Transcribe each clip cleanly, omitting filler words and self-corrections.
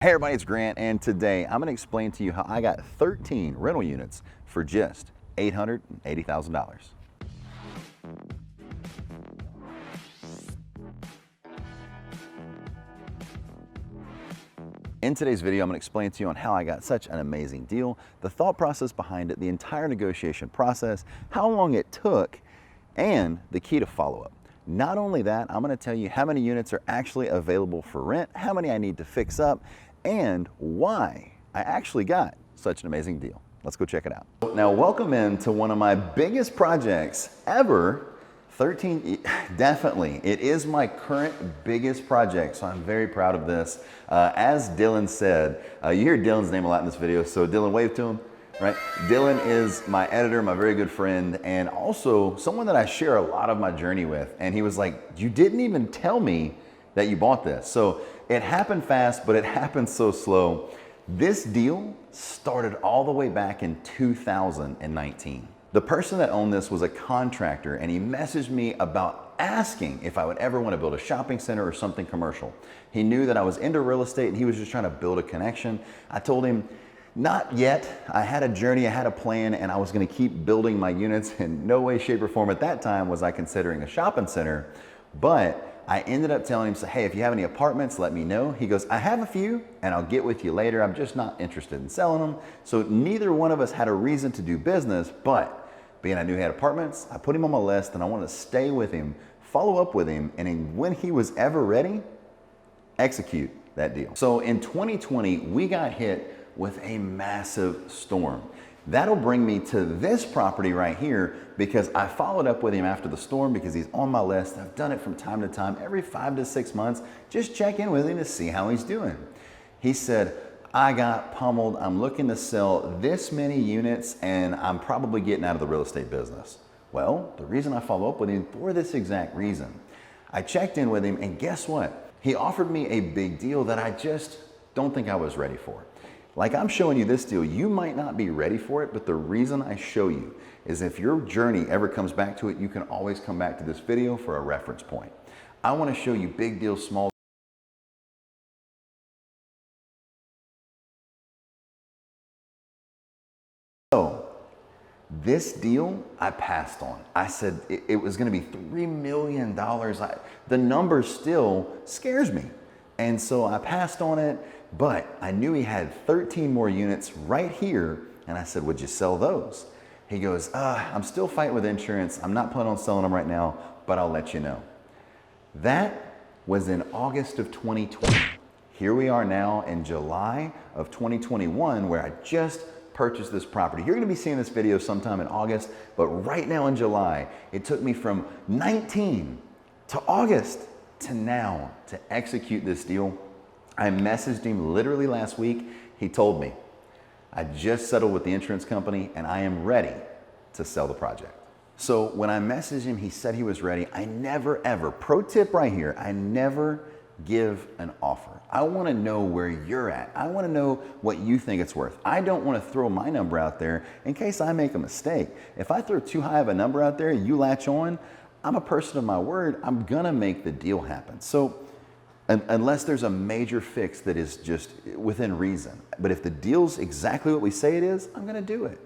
Hey everybody, it's Grant, and today I'm going to explain to you how I got 13 rental units for just $880,000. In today's video, I'm going to explain to you on how I got such an amazing deal, the thought process behind it, the entire negotiation process, how long it took, and the key to follow-up. Not only that, I'm going to tell you how many units are actually available for rent, how many I need to fix up, and why I actually got such an amazing deal. Let's go check it out. Now, welcome into one of my biggest projects ever. 13, definitely. It is my current biggest project, so I'm very proud of this. As Dylan said, you hear Dylan's name a lot in this video, so Dylan, wave to him, right? Dylan is my editor, my very good friend, and also someone that I share a lot of my journey with. And he was like, you didn't even tell me that you bought this. So it happened fast, but it happened so slow. This deal started all the way back in 2019. The person that owned this was a contractor, and he messaged me about asking if I would ever want to build a shopping center or something commercial. He knew that I was into real estate and he was just trying to build a connection. I told him, not yet. I had a journey, I had a plan, and I was going to keep building my units. In no way, shape, or form at that time was I considering a shopping center, but I ended up telling him, so, hey, if you have any apartments, let me know. He goes, I have a few and I'll get with you later. I'm just not interested in selling them. So neither one of us had a reason to do business, but being I knew he had apartments, I put him on my list and I wanted to stay with him, follow up with him, and when he was ever ready, execute that deal. So in 2020, we got hit with a massive storm. That'll bring me to this property right here because I followed up with him after the storm because he's on my list. I've done it from time to time, every 5 to 6 months, just check in with him to see how he's doing. He said, I got pummeled. I'm looking to sell this many units and I'm probably getting out of the real estate business. Well, the reason I follow up with him for this exact reason. I checked in with him and guess what? He offered me a big deal that I just don't think I was ready for. Like I'm showing you this deal, you might not be ready for it, but the reason I show you is if your journey ever comes back to it, you can always come back to this video for a reference point. I want to show you big deals, small. So this deal I passed on. I said it was going to be $3 million. The number still scares me. And so I passed on it. But I knew he had 13 more units right here. And I said, would you sell those? He goes, I'm still fighting with insurance. I'm not planning on selling them right now, but I'll let you know. That was in August of 2020. Here we are now in July of 2021, where I just purchased this property. You're gonna be seeing this video sometime in August, but right now in July, it took me from 19 to August to now to execute this deal. I messaged him literally last week. He told me, I just settled with the insurance company and I am ready to sell the project. So when I messaged him, he said he was ready. I never ever, pro tip right here, I never give an offer. I wanna know where you're at. I wanna know what you think it's worth. I don't wanna throw my number out there in case I make a mistake. If I throw too high of a number out there, you latch on, I'm a person of my word, I'm gonna make the deal happen. So unless there's a major fix that is just within reason. But if the deal's exactly what we say it is, I'm gonna do it.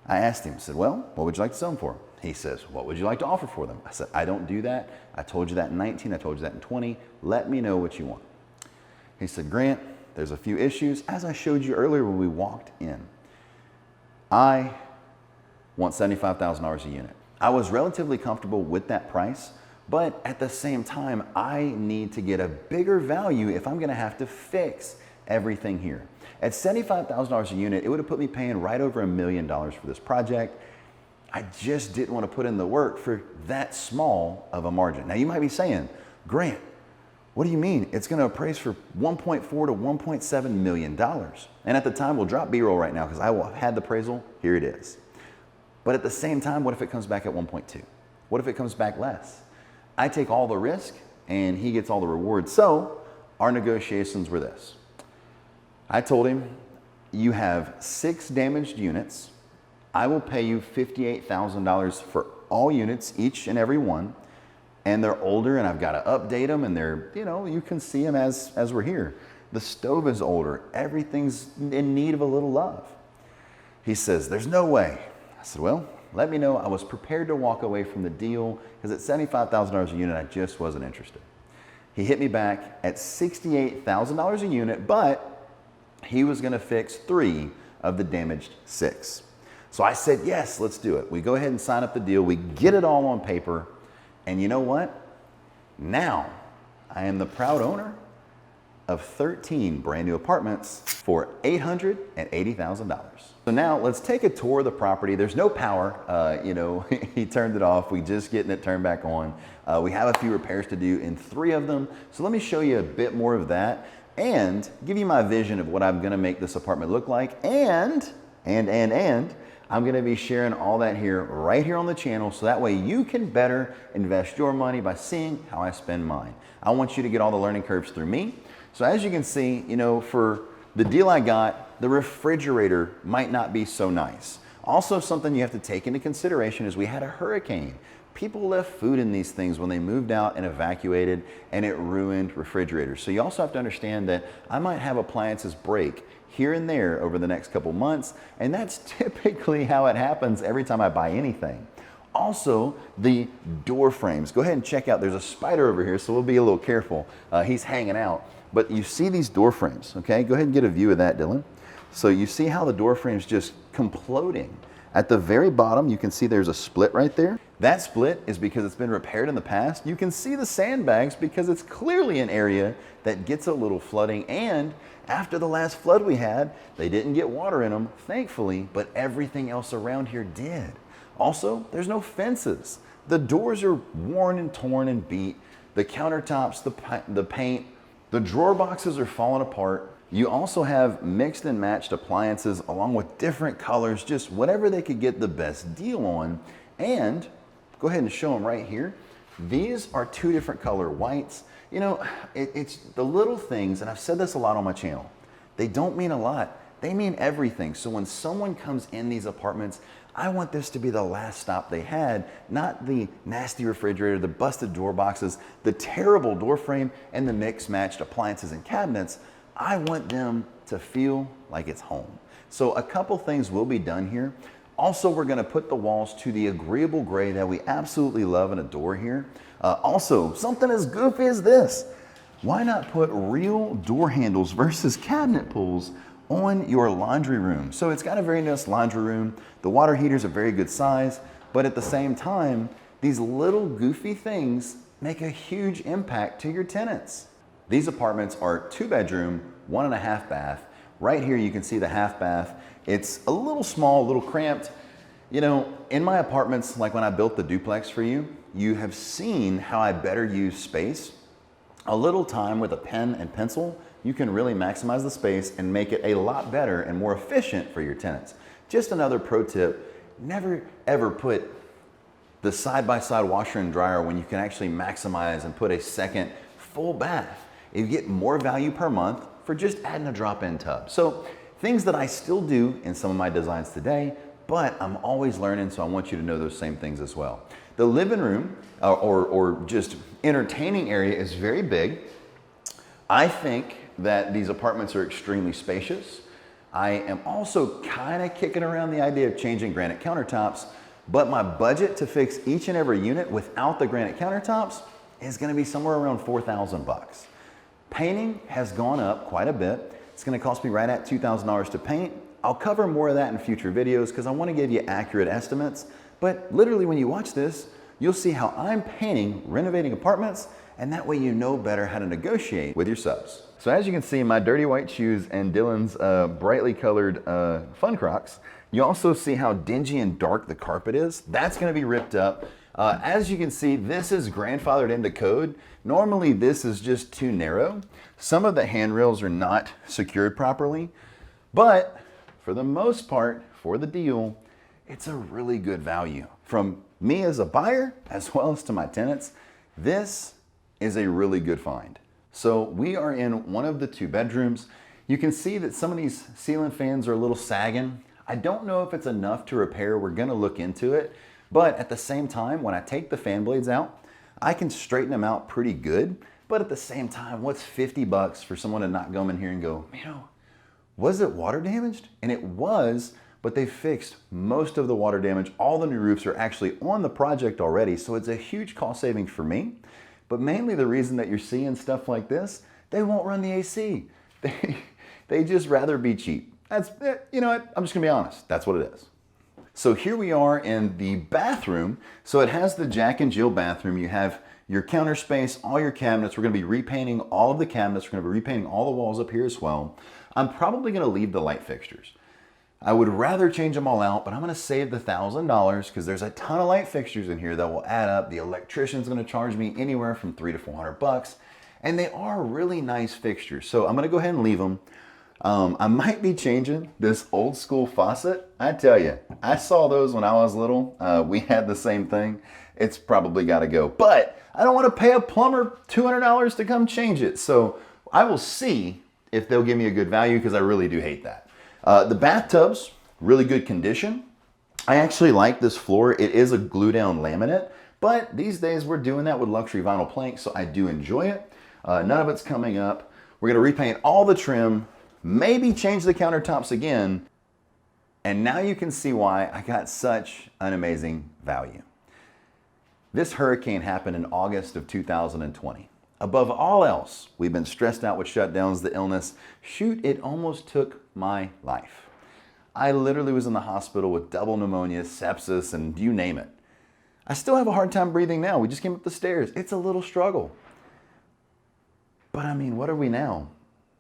I asked him, I said, well, what would you like to sell them for? He says, what would you like to offer for them? I said, I don't do that. I told you that in 19, I told you that in 20. Let me know what you want. He said, Grant, there's a few issues. As I showed you earlier when we walked in, I want $75,000 a unit. I was relatively comfortable with that price, but at the same time, I need to get a bigger value if I'm gonna have to fix everything here. At $75,000 a unit, it would have put me paying right over $1 million for this project. I just didn't want to put in the work for that small of a margin. Now you might be saying, Grant, what do you mean? It's gonna appraise for $1.4 to $1.7 million. And at the time, we'll drop B-roll right now because I had the appraisal, here it is. But at the same time, what if it comes back at 1.2? What if it comes back less? I take all the risk and he gets all the reward. So our negotiations were this. I told him, you have 6 damaged units. I will pay you $58,000 for all units, each and every one. And they're older and I've got to update them and they're, you know, you can see them as we're here. The stove is older. Everything's in need of a little love. He says, there's no way. I said, well, let me know. I was prepared to walk away from the deal because at $75,000 a unit, I just wasn't interested. He hit me back at $68,000 a unit, but he was gonna fix 3 of the damaged 6. So I said, yes, let's do it. We go ahead and sign up the deal. We get it all on paper. And you know what? Now I am the proud owner of 13 brand new apartments for $880,000. So now let's take a tour of the property. There's no power, he turned it off. We just getting it turned back on. We have a few repairs to do in 3 of them. So let me show you a bit more of that and give you my vision of what I'm gonna make this apartment look like. And I'm gonna be sharing all that here, right here on the channel, so that way you can better invest your money by seeing how I spend mine. I want you to get all the learning curves through me. So as you can see, for the deal I got, the refrigerator might not be so nice. Also, something you have to take into consideration is we had a hurricane. People left food in these things when they moved out and evacuated, and it ruined refrigerators. So you also have to understand that I might have appliances break here and there over the next couple months, and that's typically how it happens every time I buy anything. Also, the door frames. Go ahead and check out, there's a spider over here, so we'll be a little careful. He's hanging out. But you see these door frames, okay? Go ahead and get a view of that, Dylan. So you see how the door frame's just imploding. At the very bottom, you can see there's a split right there. That split is because it's been repaired in the past. You can see the sandbags because it's clearly an area that gets a little flooding. And after the last flood we had, they didn't get water in them, thankfully, but everything else around here did. Also, there's no fences. The doors are worn and torn and beat. The countertops, the paint, the drawer boxes are falling apart. You also have mixed and matched appliances along with different colors, just whatever they could get the best deal on. And go ahead and show them right here. These are 2 different color whites. It's the little things, and I've said this a lot on my channel. They don't mean a lot. They mean everything. So when someone comes in these apartments, I want this to be the last stop they had, not the nasty refrigerator, the busted drawer boxes, the terrible door frame, and the mixed matched appliances and cabinets. I want them to feel like it's home. So a couple things will be done here. Also, we're gonna put the walls to the agreeable gray that we absolutely love and adore here. Also, something as goofy as this. Why not put real door handles versus cabinet pulls on your laundry room? So it's got a very nice laundry room. The water heater's a very good size, but at the same time, these little goofy things make a huge impact to your tenants. These apartments are 2-bedroom, 1.5 bath. Right here you can see the half bath. It's a little small, a little cramped. In my apartments, like when I built the duplex for you, you have seen how I better use space. A little time with a pen and pencil, you can really maximize the space and make it a lot better and more efficient for your tenants. Just another pro tip, never ever put the side-by-side washer and dryer when you can actually maximize and put a second full bath. You get more value per month for just adding a drop-in tub. So things that I still do in some of my designs today, but I'm always learning, so I want you to know those same things as well. The living room or just entertaining area is very big. I think that these apartments are extremely spacious. I am also kind of kicking around the idea of changing granite countertops, but my budget to fix each and every unit without the granite countertops is gonna be somewhere around $4,000. Painting has gone up quite a bit. It's gonna cost me right at $2,000 to paint. I'll cover more of that in future videos because I wanna give you accurate estimates, but literally when you watch this, you'll see how I'm painting, renovating apartments, and that way you know better how to negotiate with your subs. So as you can see, my dirty white shoes and Dylan's brightly colored fun Crocs, you also see how dingy and dark the carpet is. That's gonna be ripped up. As you can see, this is grandfathered into code. Normally this is just too narrow. Some of the handrails are not secured properly, but for the most part, for the deal, it's a really good value. From me as a buyer, as well as to my tenants, this is a really good find. So we are in one of the 2 bedrooms. You can see that some of these ceiling fans are a little sagging. I don't know if it's enough to repair. We're gonna look into it. But at the same time, when I take the fan blades out, I can straighten them out pretty good. But at the same time, what's 50 bucks for someone to not come in here and go, was it water damaged? And it was, but they fixed most of the water damage. All the new roofs are actually on the project already, so it's a huge cost savings for me. But mainly the reason that you're seeing stuff like this, they won't run the AC. They just rather be cheap. That's, you know what, I'm just gonna be honest, that's what it is. So here we are in the bathroom. So it has the Jack and Jill bathroom. You have your counter space, all your cabinets. We're gonna be repainting all of the cabinets. We're gonna be repainting all the walls up here as well. I'm probably gonna leave the light fixtures. I would rather change them all out, but I'm gonna save the $1,000 because there's a ton of light fixtures in here that will add up. The electrician's gonna charge me anywhere from $300 to $400, and they are really nice fixtures. So I'm gonna go ahead and leave them. I might be changing this old school faucet. I tell you, I saw those when I was little. We had the same thing. It's probably got to go, but I don't want to pay a plumber $200 to come change it. So I will see if they'll give me a good value because I really do hate that. The bathtub's really good condition. I actually like this floor. It is a glue down laminate, but these days we're doing that with luxury vinyl plank, so I do enjoy it. None of it's coming up. We're going to repaint all the trim, maybe change the countertops again, and now you can see why I got such an amazing value. This hurricane happened in August of 2020. Above all else, we've been stressed out with shutdowns, the illness. Shoot, it almost took my life. I literally was in the hospital with double pneumonia, sepsis, and you name it. I still have a hard time breathing now. We just came up the stairs. It's a little struggle. But I mean, what are we now?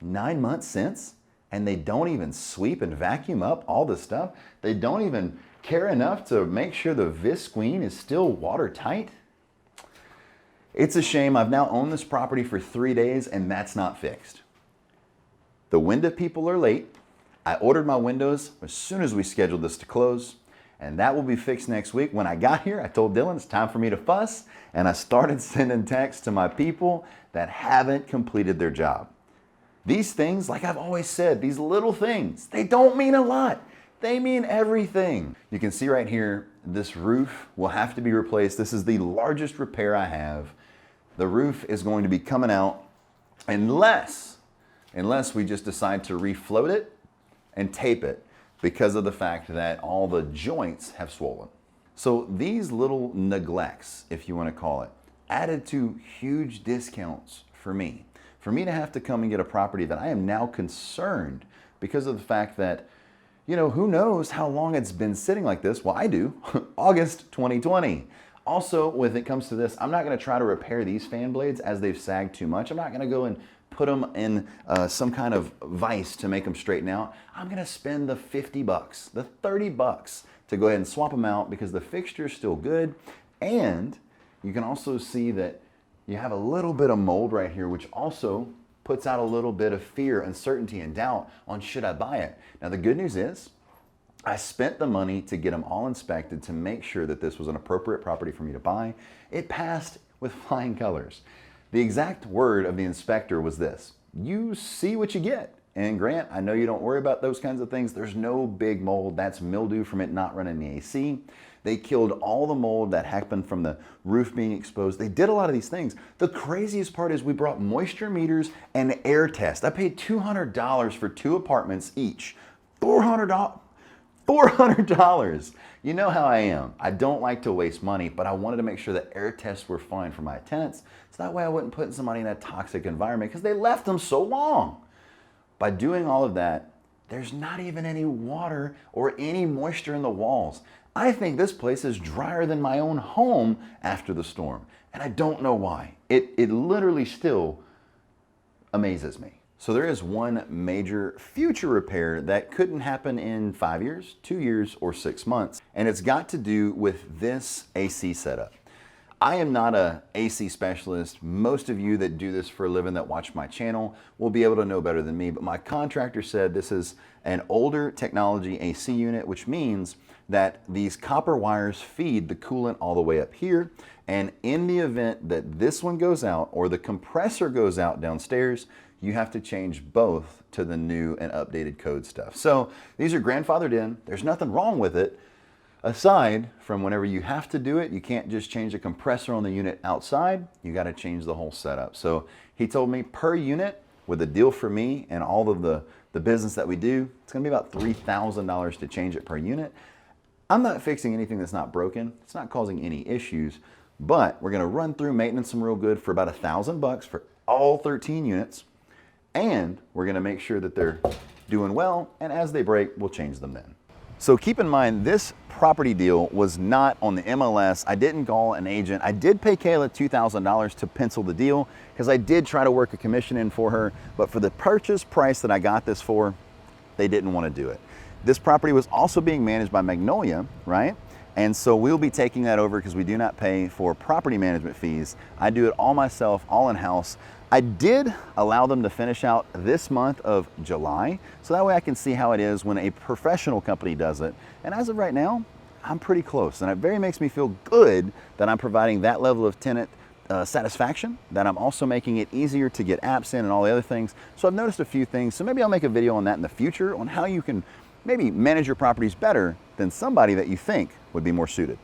9 months since, and they don't even sweep and vacuum up all the stuff. They don't even care enough to make sure the visqueen is still watertight. It's a shame. I've now owned this property for 3 days and that's not fixed. The window people are late. I ordered my windows as soon as we scheduled this to close, and that will be fixed next week. When I got here, I told Dylan it's time for me to fuss, and I started sending texts to my people that haven't completed their job. These things, like I've always said, these little things, they don't mean a lot. They mean everything. You can see right here, this roof will have to be replaced. This is the largest repair I have. The roof is going to be coming out unless we just decide to refloat it and tape it because of the fact that all the joints have swollen. So these little neglects, if you want to call it, added to huge discounts for me. For me to have to come and get a property that I am now concerned because of the fact that, who knows how long it's been sitting like this? Well, I do. August 2020. Also, when it comes to this, I'm not going to try to repair these fan blades as they've sagged too much. I'm not going to go and put them in some kind of vise to make them straighten out. I'm going to spend the 50 bucks, the 30 bucks to go ahead and swap them out because the fixture's still good. And you can also see that you have a little bit of mold right here, which also puts out a little bit of fear, uncertainty, and doubt on should I buy it. Now, the good news is I spent the money to get them all inspected to make sure that this was an appropriate property for me to buy. It passed with flying colors. The exact word of the inspector was this: you see what you get. And Grant, I know you don't worry about those kinds of things. There's no big mold. That's mildew from it not running the AC. They killed all the mold that happened from the roof being exposed. They did a lot of these things. The craziest part is we brought moisture meters and air tests. I paid $200 for 2 apartments each. $400. You know how I am. I don't like to waste money, but I wanted to make sure that air tests were fine for my tenants. So that way I wouldn't put somebody in a toxic environment because they left them so long. By doing all of that, there's not even any water or any moisture in the walls. I think this place is drier than my own home after the storm, and I don't know why. It literally still amazes me. So there is one major future repair that couldn't happen in 5 years, 2 years, or 6 months, and it's got to do with this AC setup. I am not a AC specialist. Most of you that do this for a living that watch my channel will be able to know better than me, but my contractor said this is an older technology AC unit, which means that these copper wires feed the coolant all the way up here, and in the event that this one goes out or the compressor goes out downstairs, you have to change both to the new and updated code stuff. So these are grandfathered in. There's nothing wrong with it, Aside from whenever you have to do it, you can't just change the compressor on the unit outside, you got to change the whole setup. So he told me per unit, with a deal for me and all of the business that we do, it's going to be about $3,000 to change it per unit. I'm not fixing anything that's not broken. It's not causing any issues, but we're going to run through maintenance them real good for about $1,000 for all 13 units. And we're going to make sure that they're doing well. And as they break, we'll change them then. So keep in mind, this property deal was not on the MLS. I didn't call an agent. I did pay Kayla $2,000 to pencil the deal because I did try to work a commission in for her. But for the purchase price that I got this for, they didn't want to do it. This property was also being managed by Magnolia, right? And so we'll be taking that over because we do not pay for property management fees. I do it all myself, all in-house. I did allow them to finish out this month of July, so that way I can see how it is when a professional company does it. And as of right now, I'm pretty close. And it very makes me feel good that I'm providing that level of tenant satisfaction, that I'm also making it easier to get apps in and all the other things. So I've noticed a few things, so maybe I'll make a video on that in the future on how you can maybe manage your properties better than somebody that you think would be more suited.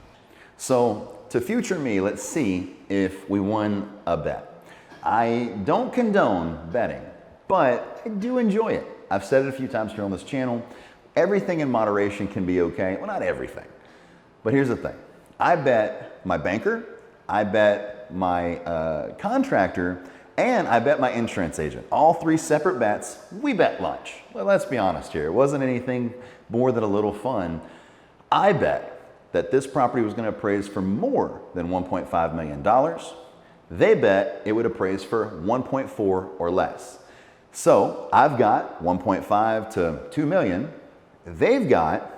So to future me, let's see if we won a bet. I don't condone betting, but I do enjoy it. I've said it a few times here on this channel. Everything in moderation can be okay. Well, not everything. But here's the thing. I bet my banker, I bet my contractor, and I bet my insurance agent. All three separate bets. We bet lunch. Well, let's be honest here. It wasn't anything more than a little fun. I bet that this property was going to appraise for more than $1.5 million. They bet it would appraise for 1.4 or less. So I've got 1.5 to 2 million. They've got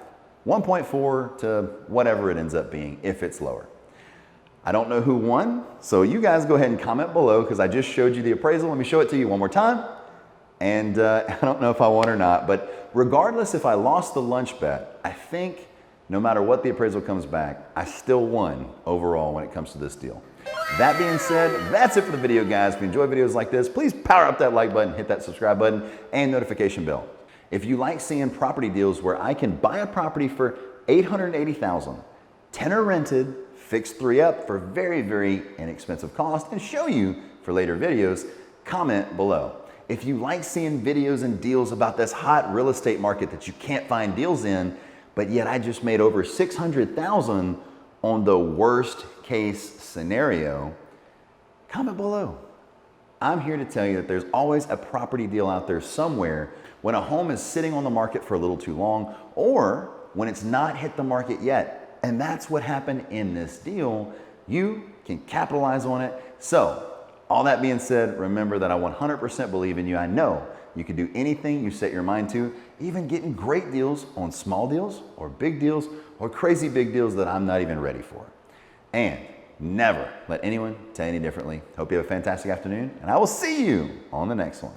1.4 to whatever it ends up being if it's lower. I don't know who won, so you guys go ahead and comment below because I just showed you the appraisal. Let me show it to you one more time. And I don't know if I won or not, but regardless if I lost the lunch bet, I think no matter what the appraisal comes back, I still won overall when it comes to this deal. That being said, that's it for the video, guys. If you enjoy videos like this, please power up that like button, hit that subscribe button, and notification bell. If you like seeing property deals where I can buy a property for $880,000, tenant rented, fix 3 up for very, very inexpensive cost, and show you for later videos, comment below. If you like seeing videos and deals about this hot real estate market that you can't find deals in, but yet I just made over $600,000 on the worst case scenario, comment below. I'm here to tell you that there's always a property deal out there somewhere when a home is sitting on the market for a little too long or when it's not hit the market yet. And that's what happened in this deal. You can capitalize on it. So all that being said, remember that I 100% believe in you. I know you can do anything you set your mind to, even getting great deals on small deals or big deals or crazy big deals that I'm not even ready for. And never let anyone tell you any differently. Hope you have a fantastic afternoon, and I will see you on the next one.